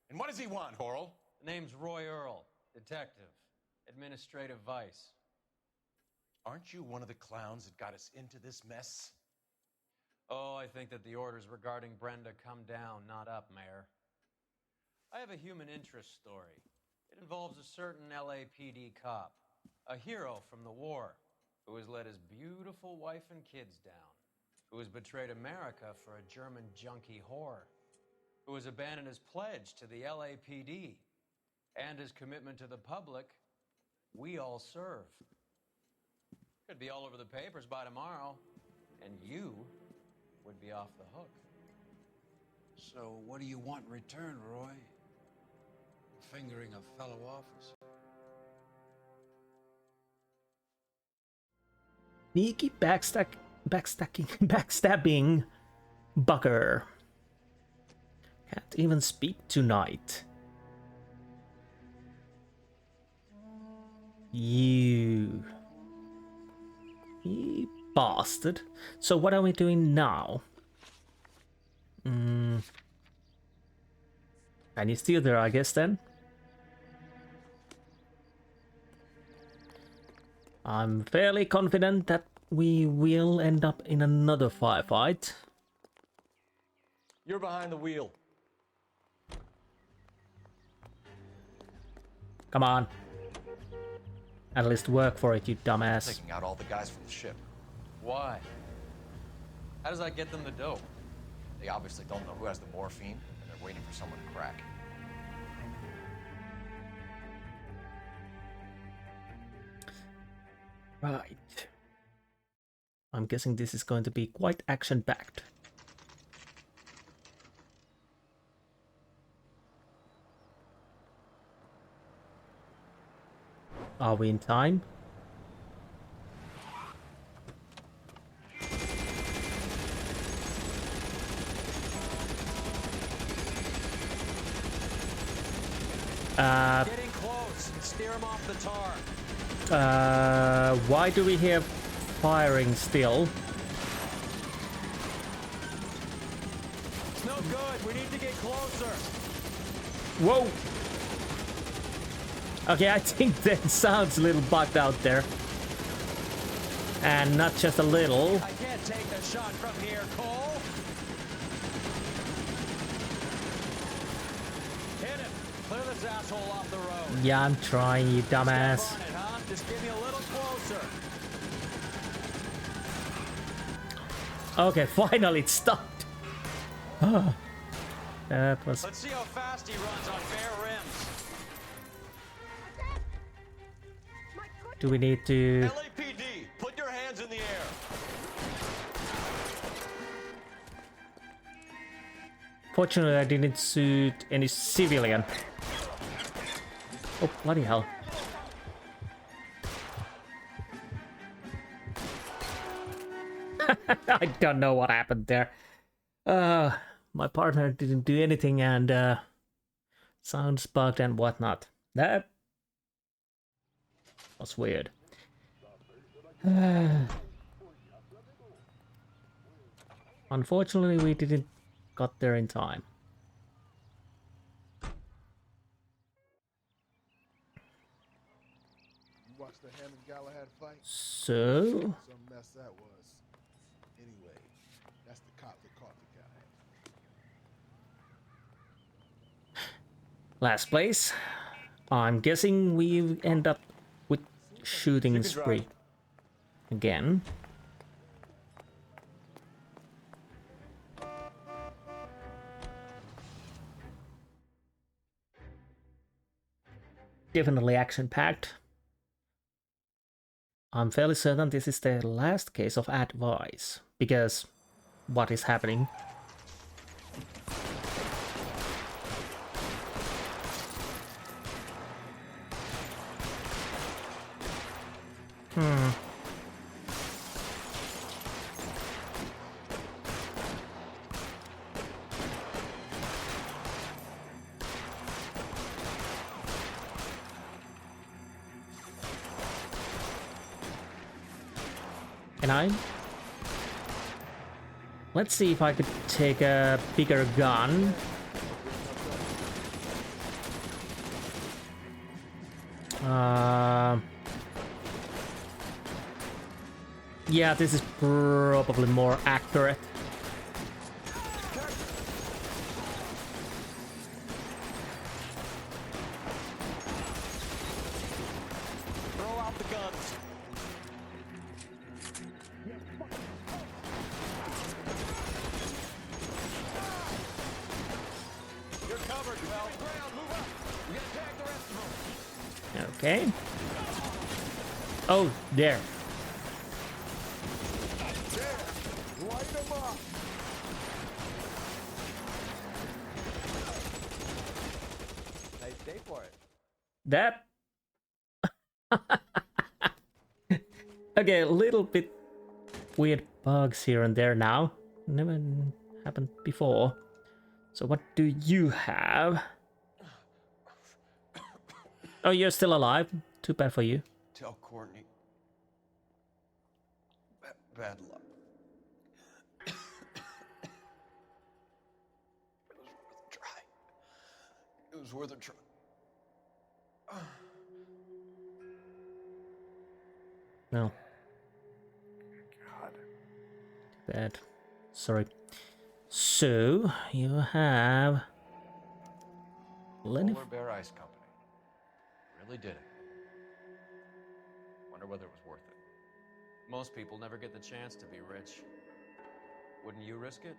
And what does he want, Horrell? The name's Roy Earl, detective, administrative vice. Aren't you one of the clowns that got us into this mess? Oh, I think that the orders regarding Brenda come down, not up, Mayor. I have a human interest story. It involves a certain LAPD cop, a hero from the war, who has let his beautiful wife and kids down, who has betrayed America for a German junkie whore, who has abandoned his pledge to the LAPD and his commitment to the public. We all serve. Could be all over the papers by tomorrow, and you would be off the hook. So what do you want in return, Roy? Fingering a fellow officer. Sneaky backstabbing Bucker. Can't even speak tonight. You bastard. So what are we doing now? And he's still there, I guess, then. I'm fairly confident that we will end up in another firefight. You're behind the wheel. Come on. At least work for it, you dumbass. Taking out all the guys from the ship. Why? How does that get them the dope? They obviously don't know who has the morphine, and they're waiting for someone to crack. Right. I'm guessing this is going to be quite action-packed. Are we in time? Getting close. Steer him off the tar. Why do we hear firing still? It's no good. We need to get closer. Whoa! Okay, I think that sounds a little bugged out there. And not just a little. I can't take the shot from here, Cole. Hit him. Clear this asshole off the road. Yeah, I'm trying, you dumbass. Step on it, huh? Just get me a little closer. Okay, finally it stopped. Oh, that was... Let's see how fast he runs on bare rims. Do we need to... LAPD, put your hands in the air. Fortunately, I didn't shoot any civilian. Oh, bloody hell. I don't know what happened there. My partner didn't do anything and sounds bugged and whatnot. That was weird. Unfortunately, we didn't got there in time. You watched the Hammond Galahad fight? So... Some mess that was. Anyway, that's the cop that caught the guy. Last place. I'm guessing we end up with shooting spree. Again. Definitely action-packed. I'm fairly certain this is the last case of advice, because what is happening? Can I? Let's see if I could take a bigger gun. Yeah, this is probably more accurate. Throw out the guns. You're covered, Phelps. Move up. We gotta tag the rest of them. Okay. Oh, there. Light them up. Nice day for it. That... Okay, a little bit weird bugs here and there now. Never happened before. So what do you have? Oh, you're still alive. Too bad for you. Tell Courtney. Bad luck. It was worth a try. No. bad. Sorry. So you have Polar Bear Ice Company. Really did it. Wonder whether it was worth it. Most people never get the chance to be rich. Wouldn't you risk it?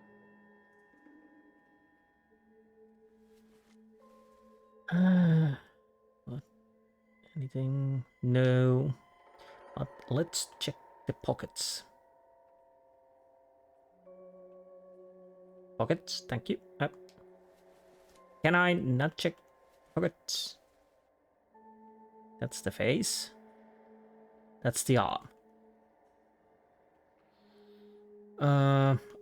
What? Anything? No. But let's check the pockets. Pockets, thank you. Can I not check pockets? That's the face. That's the arm.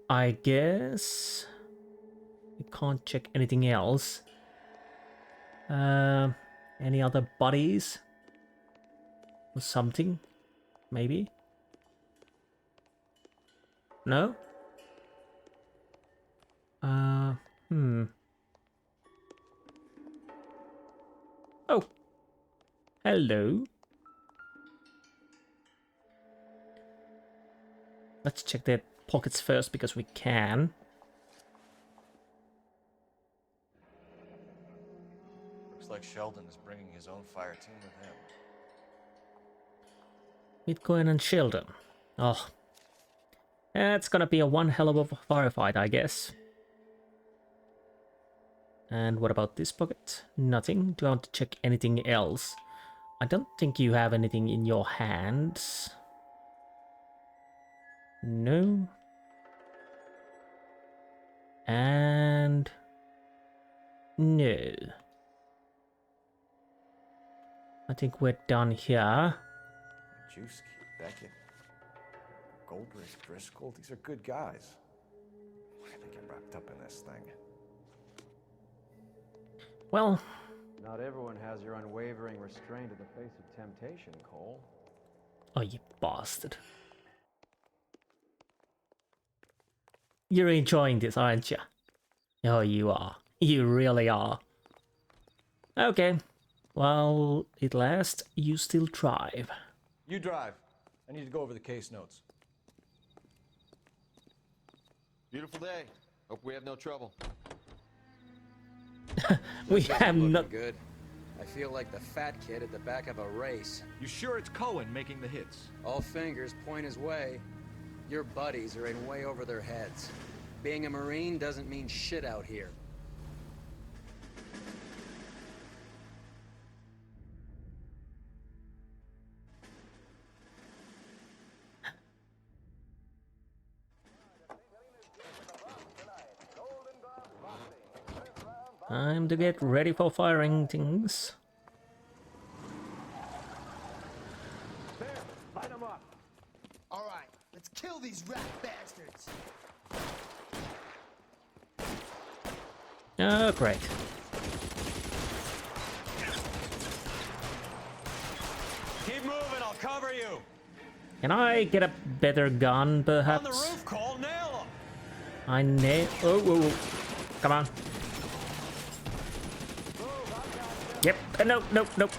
I guess we can't check anything else. Any other bodies? Or something? Maybe? No? Oh. Hello. Let's check their pockets first because we can. Looks like Sheldon is bringing his own fire team with him. Bitcoin and Sheldon. Oh. That's gonna be a one hell of a firefight, I guess. And what about this pocket? Nothing. Do I want to check anything else? I don't think you have anything in your hands. No. And no. I think we're done here. Juice Cube, Beckett, Goldrick, Driscoll, these are good guys. Why did they get wrapped up in this thing? Well, not everyone has your unwavering restraint in the face of temptation, Cole. Oh, you bastard. You're enjoying this, aren't you? Oh, you are. You really are. Okay. Well, at last, you still drive. You drive. I need to go over the case notes. Beautiful day. Hope we have no trouble. We have not. Good. I feel like the fat kid at the back of a race. You sure it's Cohen making the hits? All fingers point his way. Your buddies are in way over their heads. Being a Marine doesn't mean shit out here. Time to get ready for firing things. There, light them up. All right, let's kill these rat bastards. Oh, great. Keep moving, I'll cover you. Can I get a better gun, perhaps? On the roof, Cole, nail him. I nail. Oh, whoa, whoa. Come on. Yep. No, no, no.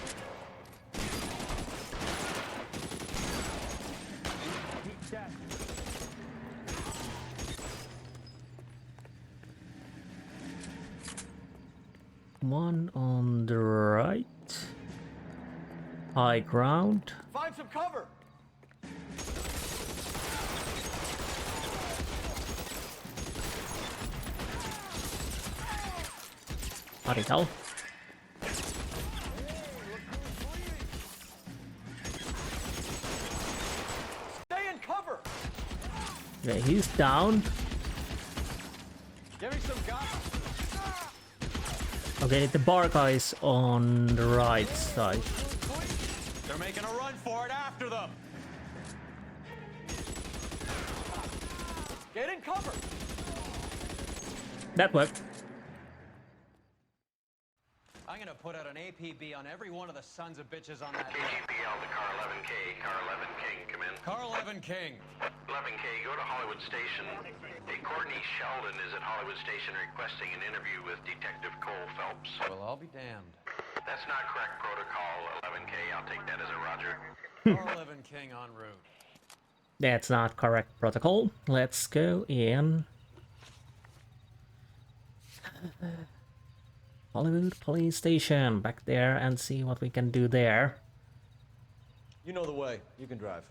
One on the right. High ground. Find some cover. Bloody hell. Stay in cover. Okay, he's down. Give me some guns. Okay, the bar guy's on the right side. They're making a run for it after them. Get in cover. That worked. I'm gonna put out an APB on every one of the sons of bitches on that. KGPL to Car 11K. Car 11 King, come in. Car 11 King. 11K, go to Hollywood Station. Hey, Courtney Sheldon is at Hollywood Station requesting an interview with Detective Cole Phelps. Well, I'll be damned. That's not correct protocol, 11K. I'll take that as a roger. Car 11 King en route. That's not correct protocol. Let's go in. Hollywood Police Station, back there, and see what we can do there. You know the way. You can drive.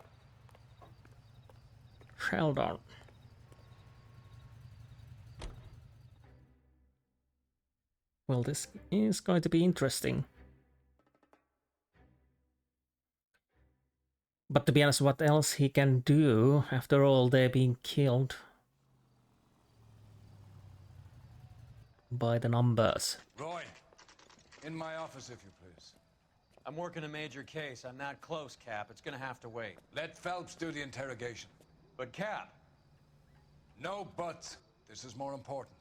Sheldon. Well, this is going to be interesting. But to be honest, what else he can do? After all, they're being killed by the numbers. Roy, in my office, if you please. I'm working a major case. I'm not close, Cap. It's gonna have to wait. Let Phelps do the interrogation. But, Cap... No buts. This is more important.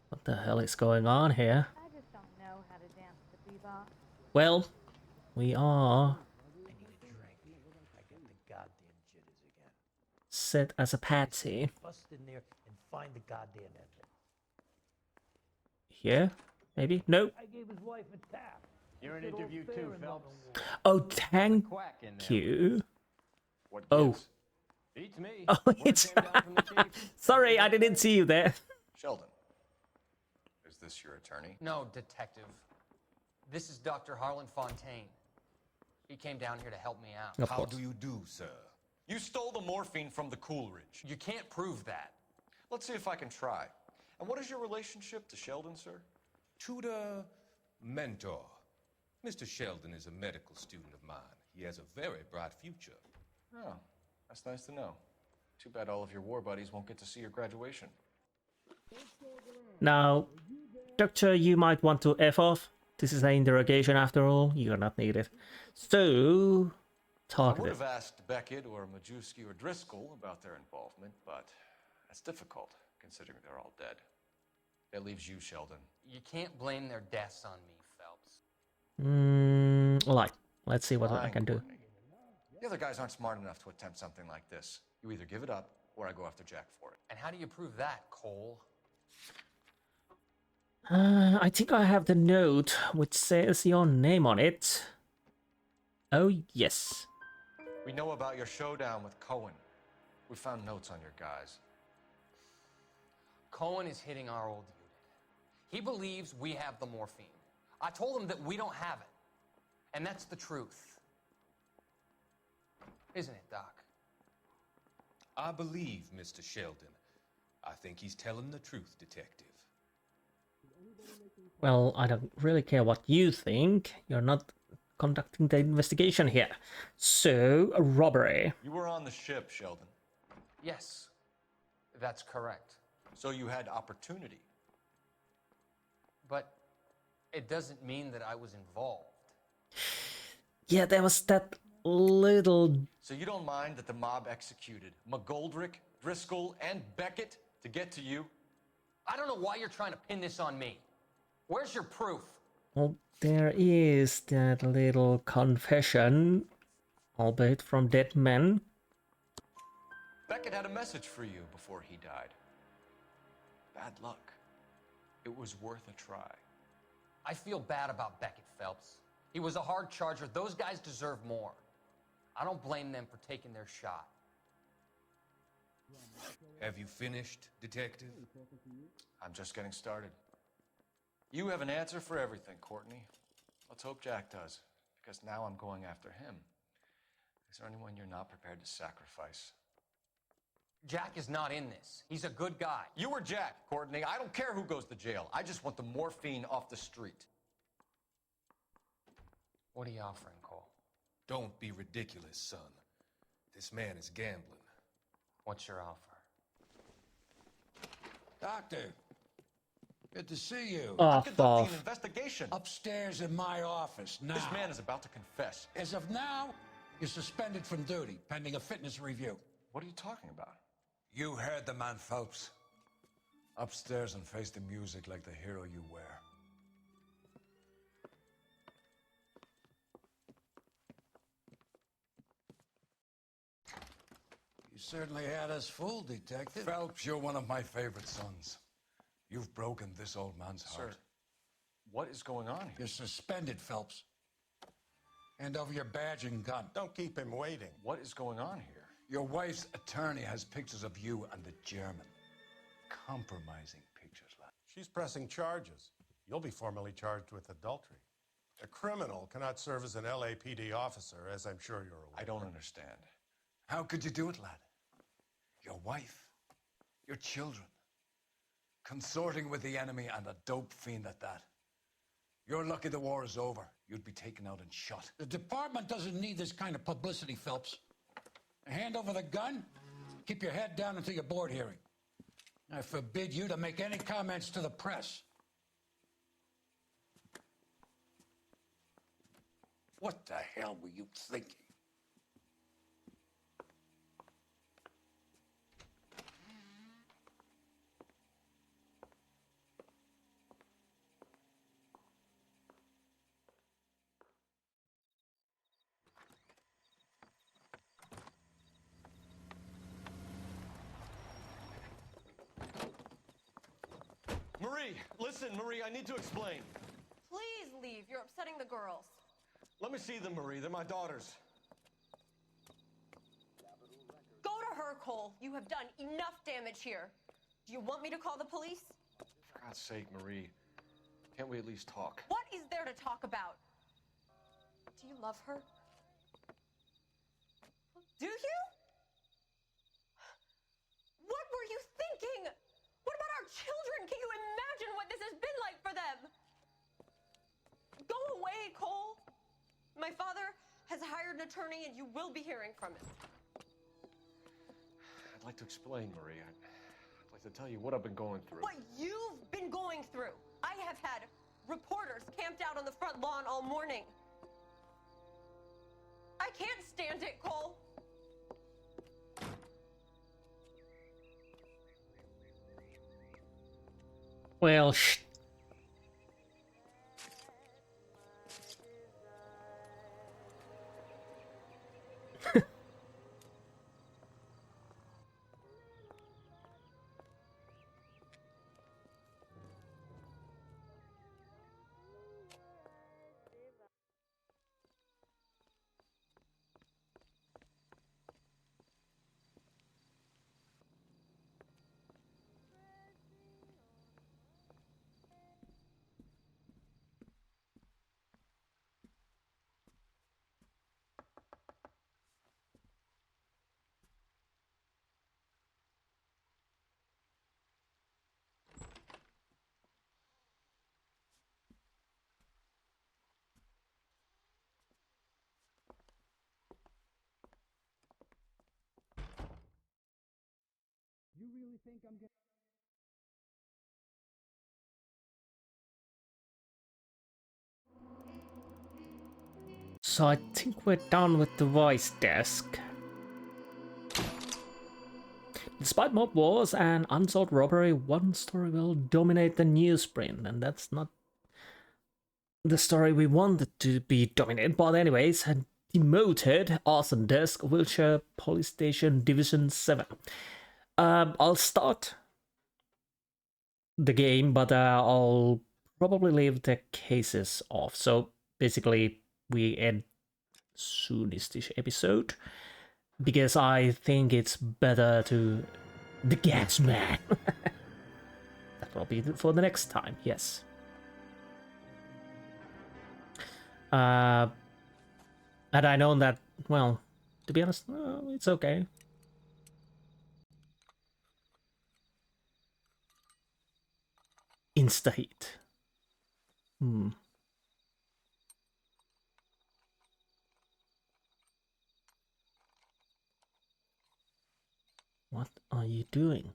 What the hell is going on here? I just don't know how to dance the bebop. Well, we are set as a patsy. Bust in there and find the goddamn ending. Here? Maybe? Nope. I gave his wife a tap. You're in interview too, Phelps. Oh, thank you. Oh. Beats me. Oh, it's... Sorry, I didn't see you there. Sheldon, is this your attorney? No, detective. This is Dr. Harlan Fontaine. He came down here to help me out. Of How course. do you do, sir? You stole the morphine from the Coolidge. You can't prove that. Let's see if I can try. And what is your relationship to Sheldon, sir? Tutor, mentor. Mr. Sheldon is a medical student of mine. He has a very bright future. Oh, that's nice to know. Too bad all of your war buddies won't get to see your graduation. Now, Doctor, you might want to F off. This is an interrogation after all. You're not needed. So, I talk would it. have asked Beckett or Majewski or Driscoll about their involvement, but that's difficult, considering they're all dead. That leaves you, Sheldon. You can't blame their deaths on me, Phelps. Like, let's see what I can do. The other guys aren't smart enough to attempt something like this. You either give it up, or I go after Jack for it. And how do you prove that, Cole? I think I have the note which says your name on it. Oh, yes. We know about your showdown with Cohen. We found notes on your guys. Cohen is hitting our old unit. He believes we have the morphine. I told him that we don't have it. And that's the truth. Isn't it, Doc? I believe Mr. Sheldon. I think he's telling the truth, Detective. Well, I don't really care what you think. You're not conducting the investigation here. So, a robbery. You were on the ship, Sheldon. Yes, that's correct. So you had opportunity. But it doesn't mean that I was involved. Yeah, there was that little... So you don't mind that the mob executed McGoldrick, Driscoll, and Beckett to get to you? I don't know why you're trying to pin this on me. Where's your proof? Well, there is that little confession, albeit from dead men. Beckett had a message for you before he died. Bad luck. It was worth a try. I feel bad about Beckett, Phelps. He was a hard charger. Those guys deserve more. I don't blame them for taking their shot. Have you finished, Detective? I'm just getting started. You have an answer for everything, Courtney. Let's hope Jack does, because now I'm going after him. Is there anyone you're not prepared to sacrifice? Jack is not in this. He's a good guy. You or Jack, Courtney. I don't care who goes to jail. I just want the morphine off the street. What are you offering, Cole? Don't be ridiculous, son. This man is gambling. What's your offer? Doctor, good to see you. Oh, I'm conducting off. an investigation. Upstairs in my office now. This man is about to confess. As of now, you're suspended from duty, pending a fitness review. What are you talking about? You heard the man, Phelps. Upstairs and face the music like the hero you were. You certainly had us fooled, Detective. Phelps, you're one of my favorite sons. You've broken this old man's heart. Sir, what is going on here? You're suspended, Phelps. Hand over your badge and gun. Don't keep him waiting. What is going on here? Your wife's attorney has pictures of you and the German. Compromising pictures, lad. She's pressing charges. You'll be formally charged with adultery. A criminal cannot serve as an LAPD officer, as I'm sure you're aware. I don't understand. How could you do it, lad? Your wife, your children, consorting with the enemy and a dope fiend at that. You're lucky the war is over. You'd be taken out and shot. The department doesn't need this kind of publicity, Phelps. Hand over the gun, keep your head down until your board hearing. I forbid you to make any comments to the press. What the hell were you thinking? Marie, listen, Marie, I need to explain. Please leave. You're upsetting the girls. Let me see them, Marie. They're my daughters. Go to her, Cole. You have done enough damage here. Do you want me to call the police? For God's sake, Marie, can't we at least talk? What is there to talk about? Do you love her? Do you? What were you thinking? What about our children? Can you imagine what this has been like for them? Go away, Cole. My father has hired an attorney and you will be hearing from him. I'd like to explain, Marie. I'd like to tell you what I've been going through. What you've been going through. I have had reporters camped out on the front lawn all morning. I can't stand it, Cole. Well, You really think I'm getting... so I think we're done with the voice desk. Despite mob wars and unsolved robbery, one story will dominate the newsprint, and that's not the story we wanted to be dominated. But anyways, a demoted arson desk, Wilshire Police Station Division 7. I'll start the game, but I'll probably leave the cases off. So basically, we end soonish episode because I think it's better to the gas man. That will be for the next time. Yes. And I know that, well, to be honest, it's okay. Insta heat. What are you doing?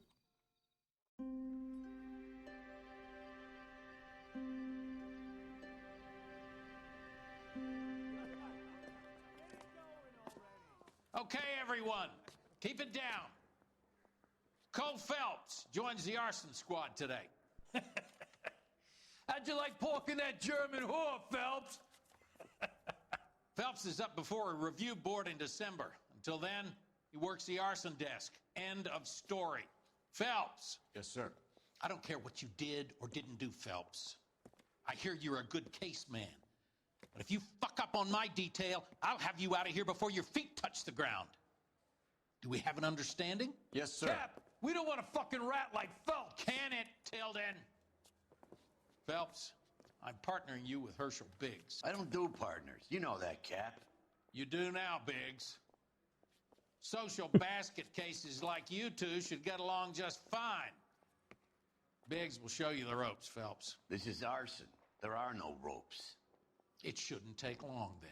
Okay, everyone, keep it down. Cole Phelps joins the arson squad today. How'd you like porking that German whore, Phelps? Phelps is up before a review board in December. Until then, he works the arson desk. End of story. Phelps. Yes, sir. I don't care what you did or didn't do, Phelps. I hear you're a good case man. But if you fuck up on my detail, I'll have you out of here before your feet touch the ground. Do we have an understanding? Yes, sir. Cap, we don't want a fucking rat like Phelps. Can it, Tilden? Phelps, I'm partnering you with Herschel Biggs. I don't do partners. You know that, Cap. You do now, Biggs. Social basket cases like you two should get along just fine. Biggs will show you the ropes, Phelps. This is arson. There are no ropes. It shouldn't take long, then.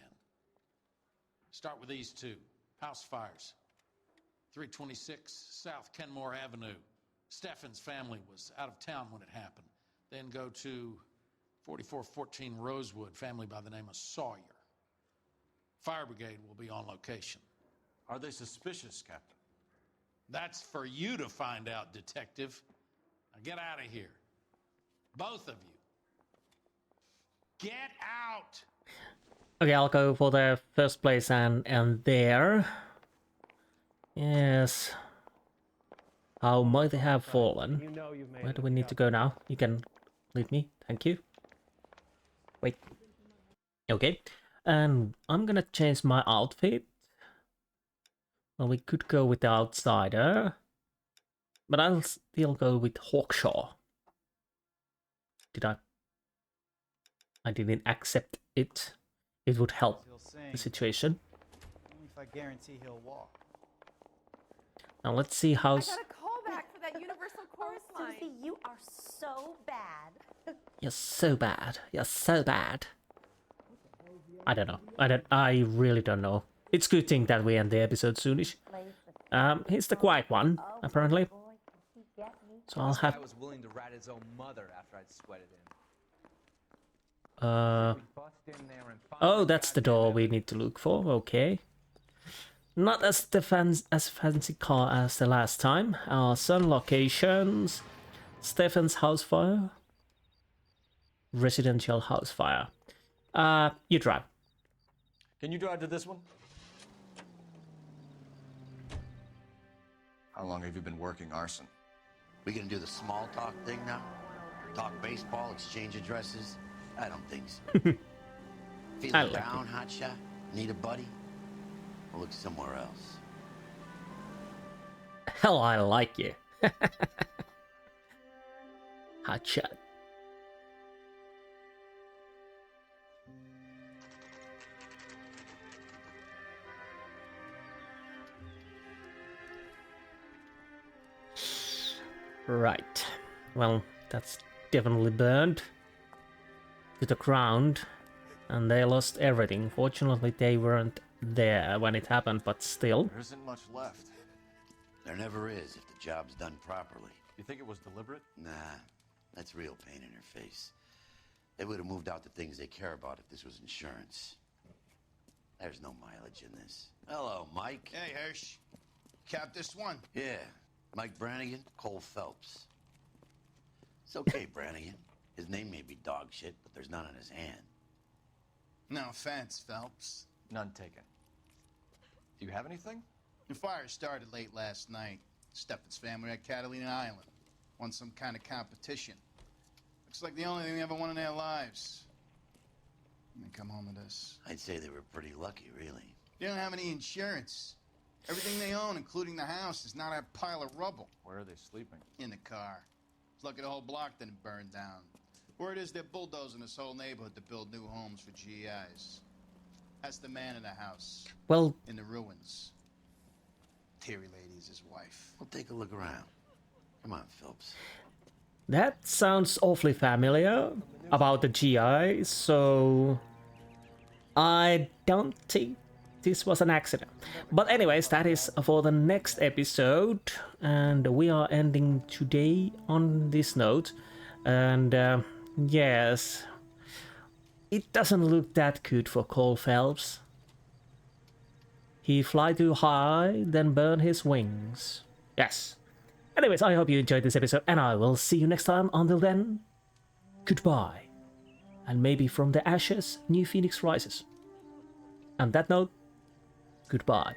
Start with these two. House fires. 326 South Kenmore Avenue. Steffen's family was out of town when it happened. Then go to 4414 Rosewood, family by the name of Sawyer. Fire brigade will be on location. Are they suspicious, Captain? That's for you to find out, Detective. Now get out of here. Both of you. Get out! Okay, I'll go for the first place and there. Yes. How might they have fallen? Where do we need to go now? You can leave me. Thank you. Wait. Okay. And I'm gonna change my outfit. Well, we could go with the outsider. But I'll still go with Hawkshaw. Did I? I didn't accept it. It would help the situation. Only if I guarantee he'll walk. Now let's see how. I got a call back for that Universal Chorus line. Susie, you are so bad. You're so bad. You're so bad. I don't know. I really don't know. It's a good thing that we end the episode soonish. He's the quiet one, apparently. So I'll have. I was willing to rat his own mother after I'd sweated him. Oh, that's the door we need to look for. Okay. Not as fancy car as the last time. Some locations. Stephen's house fire. Residential house fire. You drive. Can you drive to this one? How long have you been working arson? We gonna do the small talk thing now? Talk baseball, exchange addresses? I don't think so. Feeling down, hotshot? Need a buddy? We'll look somewhere else. Hell, I like you. Hotshot. Right. Well, that's definitely burned to the ground, and they lost everything. Fortunately, they weren't there when it happened, but still. There isn't much left. There never is if the job's done properly. You think it was deliberate? Nah, that's real pain in her face. They would have moved out the things they care about if this was insurance. There's no mileage in this. Hello, Mike. Hey, Hirsch. Cap this one? Yeah. Mike Brannigan, Cole Phelps. It's okay, Brannigan. His name may be dog shit, but there's none on his hand. No offense, Phelps. None taken. Do you have anything? The fire started late last night. Steffen's family at Catalina Island. Won some kind of competition. Looks like the only thing they ever won in their lives. And they come home to this. I'd say they were pretty lucky, really. They don't have any insurance. Everything they own, including the house, is not a pile of rubble. Where are they sleeping? In the car. It's lucky the whole block didn't burn down. Word is they're bulldozing this whole neighborhood to build new homes for GIs. That's the man in the house. Well, in the ruins. Terry lady's his wife. We'll take a look around. Come on, Phelps. That sounds awfully familiar about the GI, so I don't think this was an accident. But anyways, that is for the next episode, and we are ending today on this note. And yes, it doesn't look that good for Cole Phelps. He fly too high, then burn his wings. Yes. Anyways, I hope you enjoyed this episode, and I will see you next time. Until then, goodbye. And maybe from the ashes, new phoenix rises. On that note, goodbye.